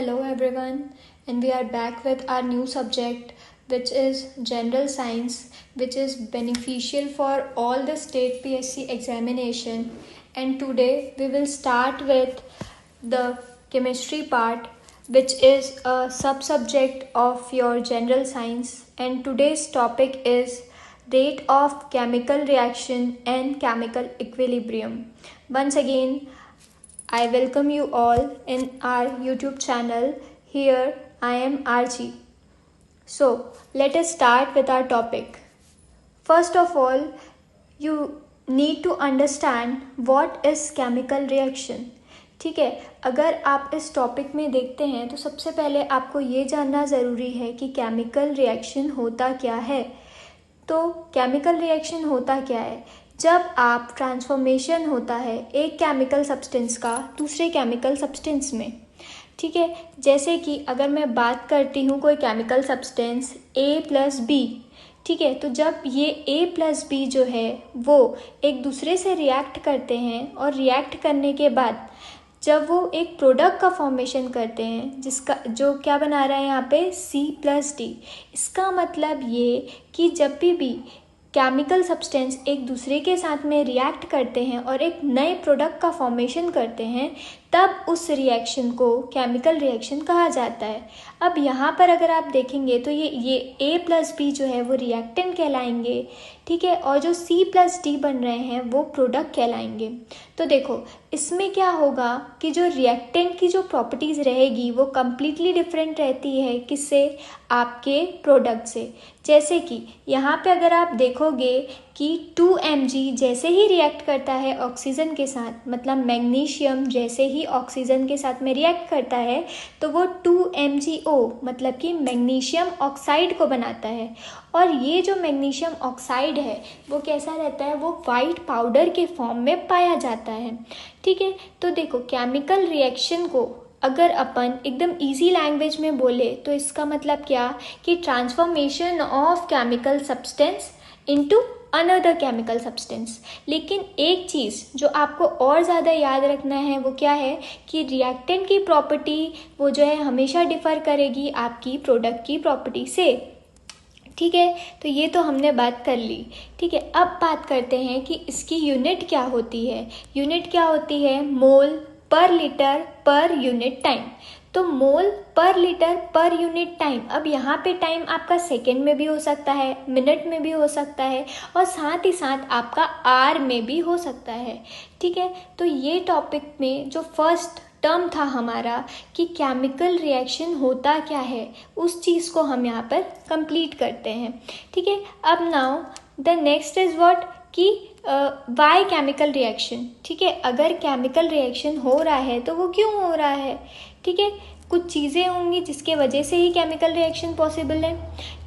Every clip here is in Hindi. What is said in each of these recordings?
Hello everyone, and we are back with our new subject, which is general science, which is beneficial for all the state PSC examination. And today we will start with the chemistry part, which is a sub subject of your general science. And today's topic is rate of chemical reaction and chemical equilibrium. Once again, I welcome you all in our YouTube channel. Here I am Archie. So, let us start with our topic. First of all, you need to understand what is chemical reaction. ठीक है, अगर आप इस टॉपिक में देखते हैं तो सबसे पहले आपको ये जानना ज़रूरी है कि केमिकल रिएक्शन होता क्या है. तो केमिकल रिएक्शन होता क्या है? जब आप ट्रांसफॉर्मेशन होता है एक केमिकल सब्सटेंस का दूसरे केमिकल सब्सटेंस में. ठीक है, जैसे कि अगर मैं बात करती हूँ कोई केमिकल सब्सटेंस A+B. ठीक है, तो जब ये A+B जो है वो एक दूसरे से रिएक्ट करते हैं और रिएक्ट करने के बाद जब वो एक प्रोडक्ट का फॉर्मेशन करते हैं जिसका जो क्या बना रहा है यहाँ पे C+D. इसका मतलब ये कि जब भी केमिकल सब्सटेंस एक दूसरे के साथ में रिएक्ट करते हैं और एक नए प्रोडक्ट का फॉर्मेशन करते हैं तब उस रिएक्शन को केमिकल रिएक्शन कहा जाता है. अब यहाँ पर अगर आप देखेंगे तो ये A+B जो है वो रिएक्टेंट कहलाएंगे. ठीक है, और जो C+D बन रहे हैं वो प्रोडक्ट कहलाएंगे. तो देखो इसमें क्या होगा कि जो रिएक्टेंट की जो प्रॉपर्टीज़ रहेगी वो कम्प्लीटली डिफरेंट रहती है किससे, आपके प्रोडक्ट से. जैसे कि यहाँ पे अगर आप देखोगे कि 2Mg जैसे ही रिएक्ट करता है ऑक्सीजन के साथ, मतलब मैग्नीशियम जैसे ही ऑक्सीजन के साथ में रिएक्ट करता है तो वो 2MgO मतलब कि मैग्नीशियम ऑक्साइड को बनाता है. और ये जो मैग्नीशियम ऑक्साइड है वो कैसा रहता है, वो वाइट पाउडर के फॉर्म में पाया जाता है. ठीक है, तो देखो केमिकल रिएक्शन को अगर अपन एकदम इजी लैंग्वेज में बोले तो इसका मतलब क्या कि transformation of chemical substance into another chemical substance. लेकिन एक चीज़ जो आपको और ज़्यादा याद रखना है वो क्या है कि रिएक्टेंट की प्रॉपर्टी वो जो है हमेशा डिफ़र करेगी आपकी प्रोडक्ट की प्रॉपर्टी से. ठीक है, तो ये तो हमने बात कर ली. ठीक है, अब बात करते हैं कि इसकी यूनिट क्या होती है. यूनिट क्या होती है, मोल पर लीटर पर यूनिट टाइम. तो मोल पर लीटर पर यूनिट टाइम. अब यहाँ पे टाइम आपका सेकेंड में भी हो सकता है, मिनट में भी हो सकता है और साथ ही साथ आपका आर में भी हो सकता है. ठीक है, तो ये टॉपिक में जो फर्स्ट टर्म था हमारा कि केमिकल रिएक्शन होता क्या है उस चीज़ को हम यहाँ पर कंप्लीट करते हैं. ठीक है, अब now the next is what कि वाई केमिकल रिएक्शन. ठीक है, अगर केमिकल रिएक्शन हो रहा है तो वो क्यों हो रहा है. ठीक है, कुछ चीज़ें होंगी जिसके वजह से ही केमिकल रिएक्शन पॉसिबल है.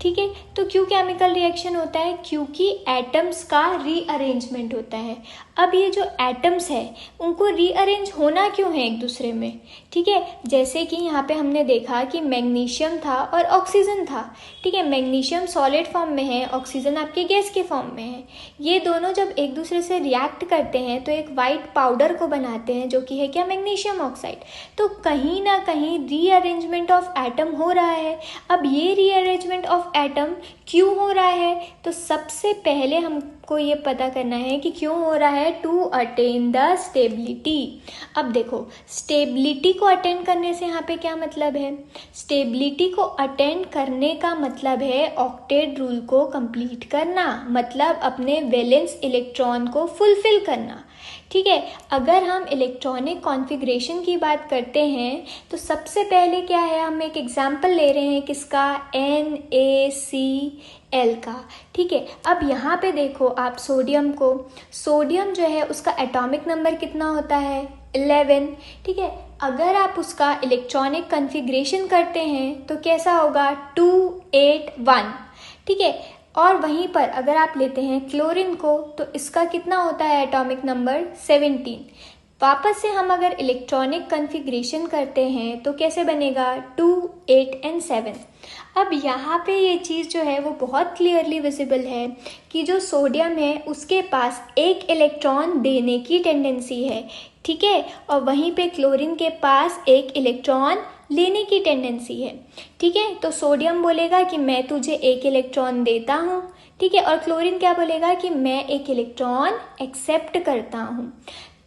ठीक है, तो क्यों केमिकल रिएक्शन होता है, क्योंकि एटम्स का रीअरेंजमेंट होता है. अब ये जो एटम्स है उनको रीअरेंज होना क्यों है एक दूसरे में. ठीक है, जैसे कि यहाँ पे हमने देखा कि मैग्नीशियम था और ऑक्सीजन था. ठीक है, मैग्नीशियम सॉलिड फॉर्म में है, ऑक्सीजन आपके गैस के फॉर्म में है. ये दोनों जब एक दूसरे से रिएक्ट करते हैं तो एक वाइट पाउडर को बनाते हैं जो कि है क्या, मैग्नीशियम ऑक्साइड. तो कहीं ना कहीं रीअरेंजमेंट ऑफ एटम हो रहा है. अब ये रीअरेंजमेंट ऑफ एटम क्यों हो रहा है, तो सबसे पहले हमको ये पता करना है कि क्यों हो रहा है, टू अटेन द स्टेबिलिटी. अब देखो स्टेबिलिटी को अटेन करने से यहाँ पे क्या मतलब है, स्टेबिलिटी को अटेन करने का मतलब है ऑक्टेट रूल को कंप्लीट करना, मतलब अपने वैलेंस इलेक्ट्रॉन को फुलफिल करना. ठीक है, अगर हम इलेक्ट्रॉनिक कॉन्फ़िगरेशन की बात करते हैं तो सबसे पहले क्या है, हम एक एग्जांपल ले रहे हैं किसका, NaCl का. ठीक है, अब यहाँ पे देखो आप सोडियम को, सोडियम जो है उसका एटॉमिक नंबर कितना होता है, 11. ठीक है, अगर आप उसका इलेक्ट्रॉनिक कॉन्फ़िगरेशन करते हैं तो कैसा होगा, 281. ठीक है, और वहीं पर अगर आप लेते हैं क्लोरीन को तो इसका कितना होता है एटॉमिक नंबर, 17. वापस से हम अगर इलेक्ट्रॉनिक कन्फिग्रेशन करते हैं तो कैसे बनेगा 2, 8 एंड 7। अब यहाँ पे ये चीज़ जो है वो बहुत क्लियरली विजिबल है कि जो सोडियम है उसके पास एक इलेक्ट्रॉन देने की टेंडेंसी है, ठीक है, और वहीं पे क्लोरीन के पास एक इलेक्ट्रॉन लेने की टेंडेंसी है, ठीक है। तो सोडियम बोलेगा कि मैं तुझे एक इलेक्ट्रॉन देता हूँ, ठीक है, और क्लोरीन क्या बोलेगा कि मैं एक इलेक्ट्रॉन एक्सेप्ट करता हूँ।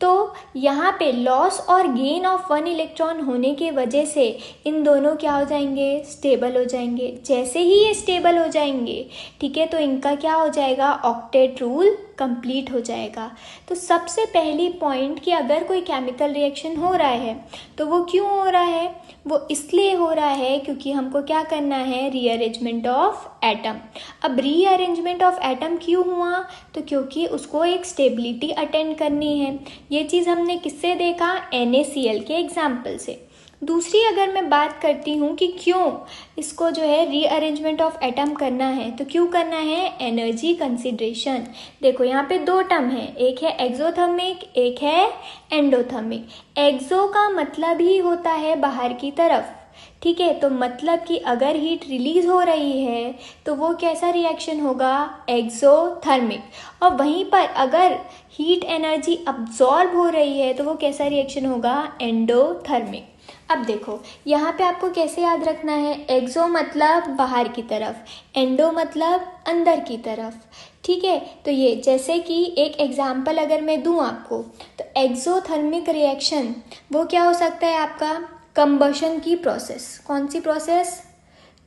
तो यहाँ पे लॉस और गेन ऑफ 1 इलेक्ट्रॉन होने के वजह से इन दोनों क्या हो जाएंगे, स्टेबल हो जाएंगे। जैसे ही ये स्टेबल हो जाएंगे, ठीक है, तो इनका क्या हो जाएगा, ऑक्टेट रूल कंप्लीट हो जाएगा। तो सबसे पहली पॉइंट कि अगर कोई केमिकल रिएक्शन हो रहा है तो वो क्यों हो रहा है, वो इसलिए हो रहा है क्योंकि हमको क्या करना है, रीअरेंजमेंट ऑफ एटम। अब रीअरेंजमेंट ऑफ एटम क्यों हुआ, तो क्योंकि उसको एक स्टेबिलिटी अटेंड करनी है। ये चीज़ हमने किससे देखा, NaCl के एग्जाम्पल से। दूसरी अगर मैं बात करती हूँ कि क्यों इसको जो है रीअरेंजमेंट ऑफ एटम करना है, तो क्यों करना है, एनर्जी कंसिडरेशन। देखो यहाँ पे 2 टर्म है, एक है एक्सोथर्मिक, एक है एंडोथर्मिक। एक्सो का मतलब ही होता है बाहर की तरफ, ठीक है, तो मतलब कि अगर हीट रिलीज हो रही है तो वो कैसा रिएक्शन होगा, एक्सोथर्मिक। और वहीं पर अगर हीट एनर्जी अब्जॉर्ब हो रही है तो वो कैसा रिएक्शन होगा, एंडोथर्मिक। अब देखो यहाँ पे आपको कैसे याद रखना है, एक्सो मतलब बाहर की तरफ, एंडो मतलब अंदर की तरफ, ठीक है। तो ये जैसे कि एक एग्जाम्पल अगर मैं दूं आपको, तो एक्सोथर्मिक रिएक्शन वो क्या हो सकता है आपका, कंबशन की प्रोसेस। कौन सी प्रोसेस,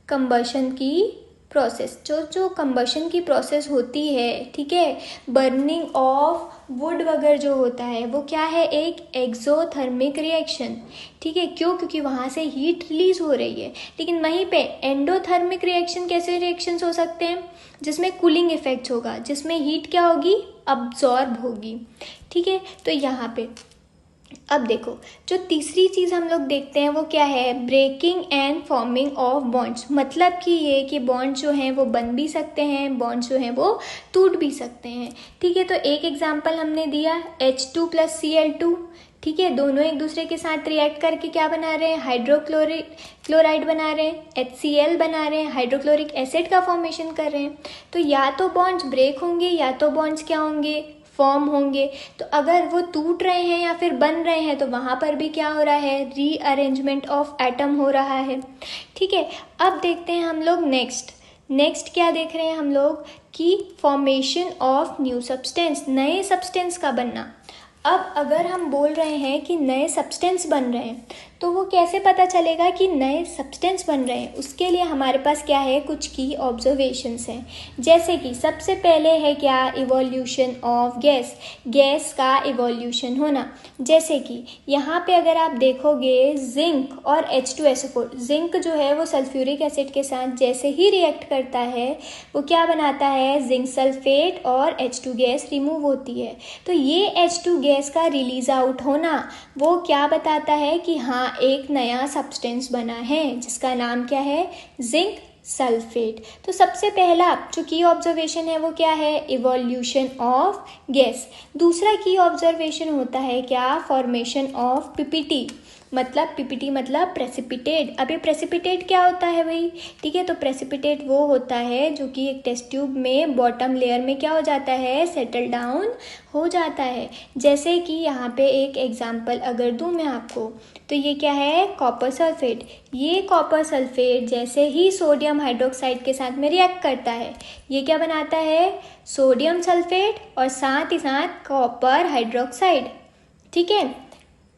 कंबशन की प्रोसेस। जो कंबशन की प्रोसेस होती है, ठीक है, बर्निंग ऑफ वुड वगैरह जो होता है वो क्या है, एक एक्सोथर्मिक रिएक्शन, ठीक है। क्यों, क्योंकि वहाँ से हीट रिलीज हो रही है। लेकिन वहीं पे एंडोथर्मिक रिएक्शन कैसे रिएक्शंस हो सकते हैं, जिसमें कूलिंग इफेक्ट होगा, जिसमें हीट क्या होगी, अब्जॉर्ब होगी, ठीक है। तो यहाँ पे अब देखो जो तीसरी चीज़ हम लोग देखते हैं वो क्या है, breaking and forming of bonds. मतलब कि ये कि बॉन्ड जो हैं वो बन भी सकते हैं, बॉन्ड जो हैं वो टूट भी सकते हैं, ठीक है। तो एक एग्जांपल हमने दिया H2 + Cl2, ठीक है, दोनों एक दूसरे के साथ रिएक्ट करके क्या बना रहे हैं, हाइड्रोक्लोराइड बना रहे हैं, HCl बना रहे हैं, हाइड्रोक्लोरिक एसिड का फॉर्मेशन कर रहे हैं। तो या तो बॉन्ड्स ब्रेक होंगे या तो बॉन्ड्स क्या होंगे, फॉर्म होंगे। तो अगर वो टूट रहे हैं या फिर बन रहे हैं तो वहाँ पर भी क्या हो रहा है, रीअरेंजमेंट ऑफ एटम हो रहा है, ठीक है। अब देखते हैं हम लोग नेक्स्ट क्या देख रहे हैं हम लोग कि फॉर्मेशन ऑफ न्यू सब्सटेंस, नए सब्सटेंस का बनना। अब अगर हम बोल रहे हैं कि नए सब्सटेंस बन रहे हैं तो वो कैसे पता चलेगा कि नए सब्सटेंस बन रहे हैं, उसके लिए हमारे पास क्या है, कुछ की ऑब्जर्वेशंस हैं। जैसे कि सबसे पहले है क्या, इवोल्यूशन ऑफ गैस का इवोल्यूशन होना। जैसे कि यहाँ पे अगर आप देखोगे जिंक और H2SO4, जिंक जो है वो सल्फ्यूरिक एसिड के साथ जैसे ही रिएक्ट करता है वो क्या बनाता है, जिंक सल्फेट और H2 गैस रिमूव होती है। तो ये H2 गैस का रिलीज आउट होना वो क्या बताता है कि हाँ एक नया सब्सटेंस बना है जिसका नाम क्या है, जिंक सल्फेट। तो सबसे पहला जो की ऑब्जर्वेशन है वो क्या है, इवोल्यूशन ऑफ गैस। दूसरा की ऑब्जर्वेशन होता है क्या, फॉर्मेशन ऑफ पीपीटी। मतलब पीपीटी मतलब प्रेसिपिटेट। अब ये प्रेसिपिटेट क्या होता है भाई, ठीक है, तो प्रेसिपिटेट वो होता है जो कि एक टेस्ट ट्यूब में बॉटम लेयर में क्या हो जाता है, सेटल डाउन हो जाता है। जैसे कि यहाँ पे एक एग्जांपल अगर दूँ मैं आपको, तो ये क्या है, कॉपर सल्फेट। ये कॉपर सल्फेट जैसे ही सोडियम हाइड्रोक्साइड के साथ में रिएक्ट करता है ये क्या बनाता है, सोडियम सल्फेट और साथ ही साथ कॉपर हाइड्रोक्साइड, ठीक है।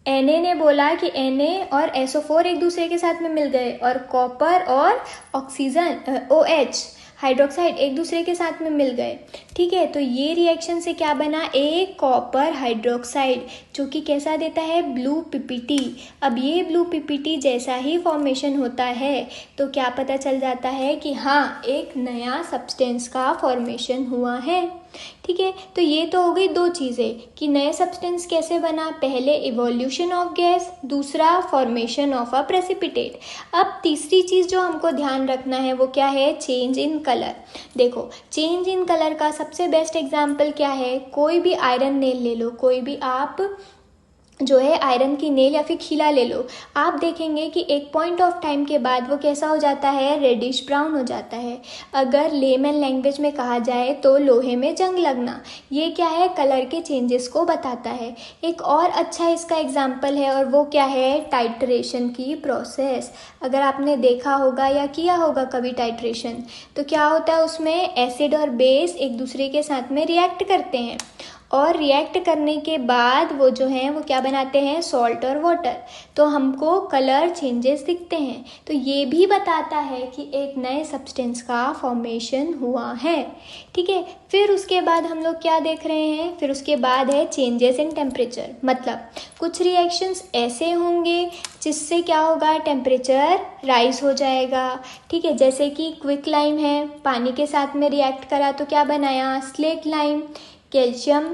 Na ने बोला कि Na और SO4 एक दूसरे के साथ में मिल गए और कॉपर और ऑक्सीजन OH हाइड्रोक्साइड एक दूसरे के साथ में मिल गए, ठीक है। तो ये रिएक्शन से क्या बना, एक कॉपर हाइड्रोक्साइड जो कि कैसा देता है, ब्लू पीपीटी। अब ये ब्लू पीपीटी जैसा ही फॉर्मेशन होता है तो क्या पता चल जाता है कि हाँ एक नया सब्सटेंस का फॉर्मेशन हुआ है, ठीक है। तो ये तो हो गई दो चीज़ें कि नए सब्सटेंस कैसे बना, पहले इवोल्यूशन ऑफ गैस, दूसरा फॉर्मेशन ऑफ अ प्रेसिपिटेट। अब तीसरी चीज़ जो हमको ध्यान रखना है वो क्या है, चेंज इन कलर। देखो चेंज इन कलर का सबसे बेस्ट एग्जाम्पल क्या है, कोई भी आयरन नेल ले लो, कोई भी आप जो है आयरन की नेल या फिर खीला ले लो, आप देखेंगे कि एक पॉइंट ऑफ टाइम के बाद वो कैसा हो जाता है, रेडिश ब्राउन हो जाता है। अगर लेमन लैंग्वेज में कहा जाए तो लोहे में जंग लगना, ये क्या है, कलर के चेंजेस को बताता है। एक और अच्छा इसका एग्जाम्पल है और वो क्या है, टाइट्रेशन की प्रोसेस। अगर आपने देखा होगा या किया होगा कभी टाइट्रेशन, तो क्या होता है, उसमें एसिड और बेस एक दूसरे के साथ में रिएक्ट करते हैं और रिएक्ट करने के बाद वो जो हैं वो क्या बनाते हैं, सॉल्ट और वाटर, तो हमको कलर चेंजेस दिखते हैं। तो ये भी बताता है कि एक नए सब्सटेंस का फॉर्मेशन हुआ है। ठीक है, फिर उसके बाद हम लोग क्या देख रहे हैं, फिर उसके बाद है चेंजेस इन टेम्परेचर। मतलब कुछ रिएक्शंस ऐसे होंगे जिससे क्या होगा, टेम्परेचर राइज हो जाएगा। ठीक है, जैसे कि क्विक लाइम है, पानी के साथ में रिएक्ट करा तो क्या बनाया, स्लेट लाइम। कैल्शियम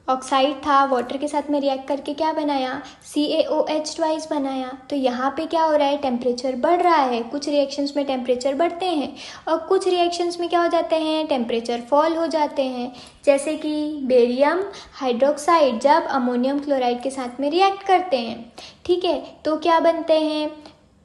ऑक्साइड था, वाटर के साथ में रिएक्ट करके क्या बनाया, CaOH ट्वाइस बनाया। तो यहाँ पे क्या हो रहा है, टेम्परेचर बढ़ रहा है। कुछ रिएक्शंस में टेम्परेचर बढ़ते हैं और कुछ रिएक्शंस में क्या हो जाते हैं, टेम्परेचर फॉल हो जाते हैं। जैसे कि बेरियम हाइड्रोक्साइड जब अमोनियम क्लोराइड के साथ में रिएक्ट करते हैं, ठीक है, तो क्या बनते हैं,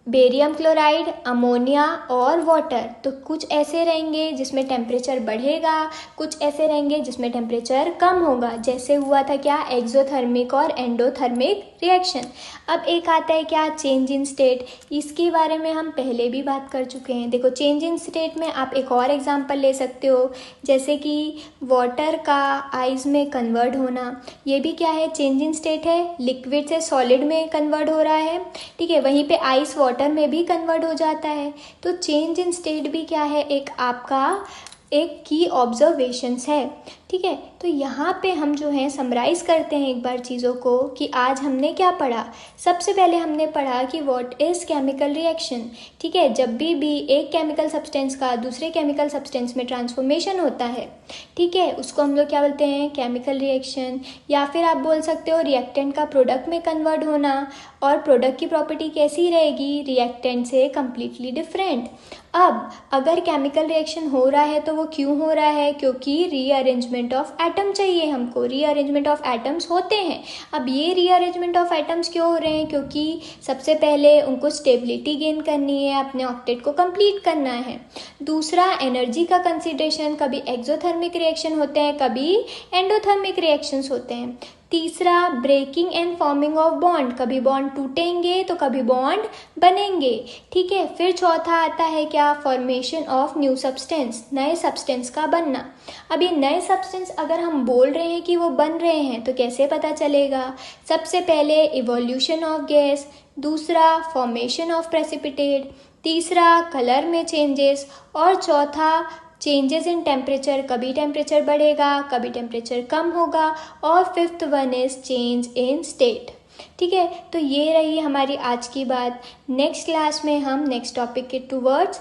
बेरियम क्लोराइड, अमोनिया और वाटर। तो कुछ ऐसे रहेंगे जिसमें टेम्परेचर बढ़ेगा, कुछ ऐसे रहेंगे जिसमें टेम्परेचर कम होगा। जैसे हुआ था क्या, एक्सोथर्मिक और एंडोथर्मिक रिएक्शन। अब एक आता है क्या, चेंज इन स्टेट। इसके बारे में हम पहले भी बात कर चुके हैं। देखो, चेंज इन स्टेट में आप एक और एग्जांपल ले सकते हो, जैसे कि वाटर का आइस में कन्वर्ट होना। ये भी क्या है, चेंज इन स्टेट है, लिक्विड से सॉलिड में कन्वर्ट हो रहा है। ठीक है, वहीं पे आइस वाटर में भी कन्वर्ट हो जाता है। तो चेंज इन स्टेट भी क्या है, एक आपका एक की ऑब्जर्वेशंस है। ठीक है, तो यहाँ पे हम जो है समराइज करते हैं एक बार चीज़ों को कि आज हमने क्या पढ़ा। सबसे पहले हमने पढ़ा कि व्हाट इज़ केमिकल रिएक्शन। ठीक है, जब भी एक केमिकल सब्सटेंस का दूसरे केमिकल सब्सटेंस में ट्रांसफॉर्मेशन होता है, ठीक है, उसको हम लोग क्या बोलते हैं, केमिकल रिएक्शन। या फिर आप बोल सकते हो रिएक्टेंट का प्रोडक्ट में कन्वर्ट होना, और प्रोडक्ट की प्रॉपर्टी कैसी रहेगी, रिएक्टेंट से कम्प्लीटली डिफरेंट। अब अगर केमिकल रिएक्शन हो रहा है तो वो क्यों हो रहा है, क्योंकि रीअरेंजमेंट ऑफ एटम चाहिए हमको, रीअरेंजमेंट ऑफ एटम्स होते हैं। अब ये रीअरेंजमेंट ऑफ एटम्स क्यों हो रहे हैं, क्योंकि सबसे पहले उनको स्टेबिलिटी गेन करनी है, अपने ऑक्टेट को कंप्लीट करना है। दूसरा, एनर्जी का कंसिडरेशन, कभी एक्सोथर्मिक रिएक्शन होते हैं, कभी एंडोथर्मिक रिएक्शंस होते हैं। तीसरा, breaking and forming of bond, कभी बॉन्ड टूटेंगे तो कभी बॉन्ड बनेंगे। ठीक है, फिर चौथा आता है क्या, फॉर्मेशन ऑफ न्यू सब्सटेंस, नए सब्सटेंस का बनना। अब ये नए सब्सटेंस अगर हम बोल रहे हैं कि वो बन रहे हैं तो कैसे पता चलेगा, सबसे पहले इवोल्यूशन ऑफ गैस, दूसरा फॉर्मेशन ऑफ प्रेसिपिटेट, तीसरा कलर में चेंजेस, और चौथा चेंजेस इन टेम्परेचर, कभी टेम्परेचर बढ़ेगा कभी टेम्परेचर कम होगा, और fifth one is change in state. ठीक है, तो ये रही हमारी आज की बात। नेक्स्ट क्लास में हम नेक्स्ट टॉपिक के टूवर्ड्स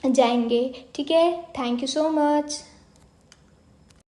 जाएंगे। ठीक है, थैंक यू सो मच।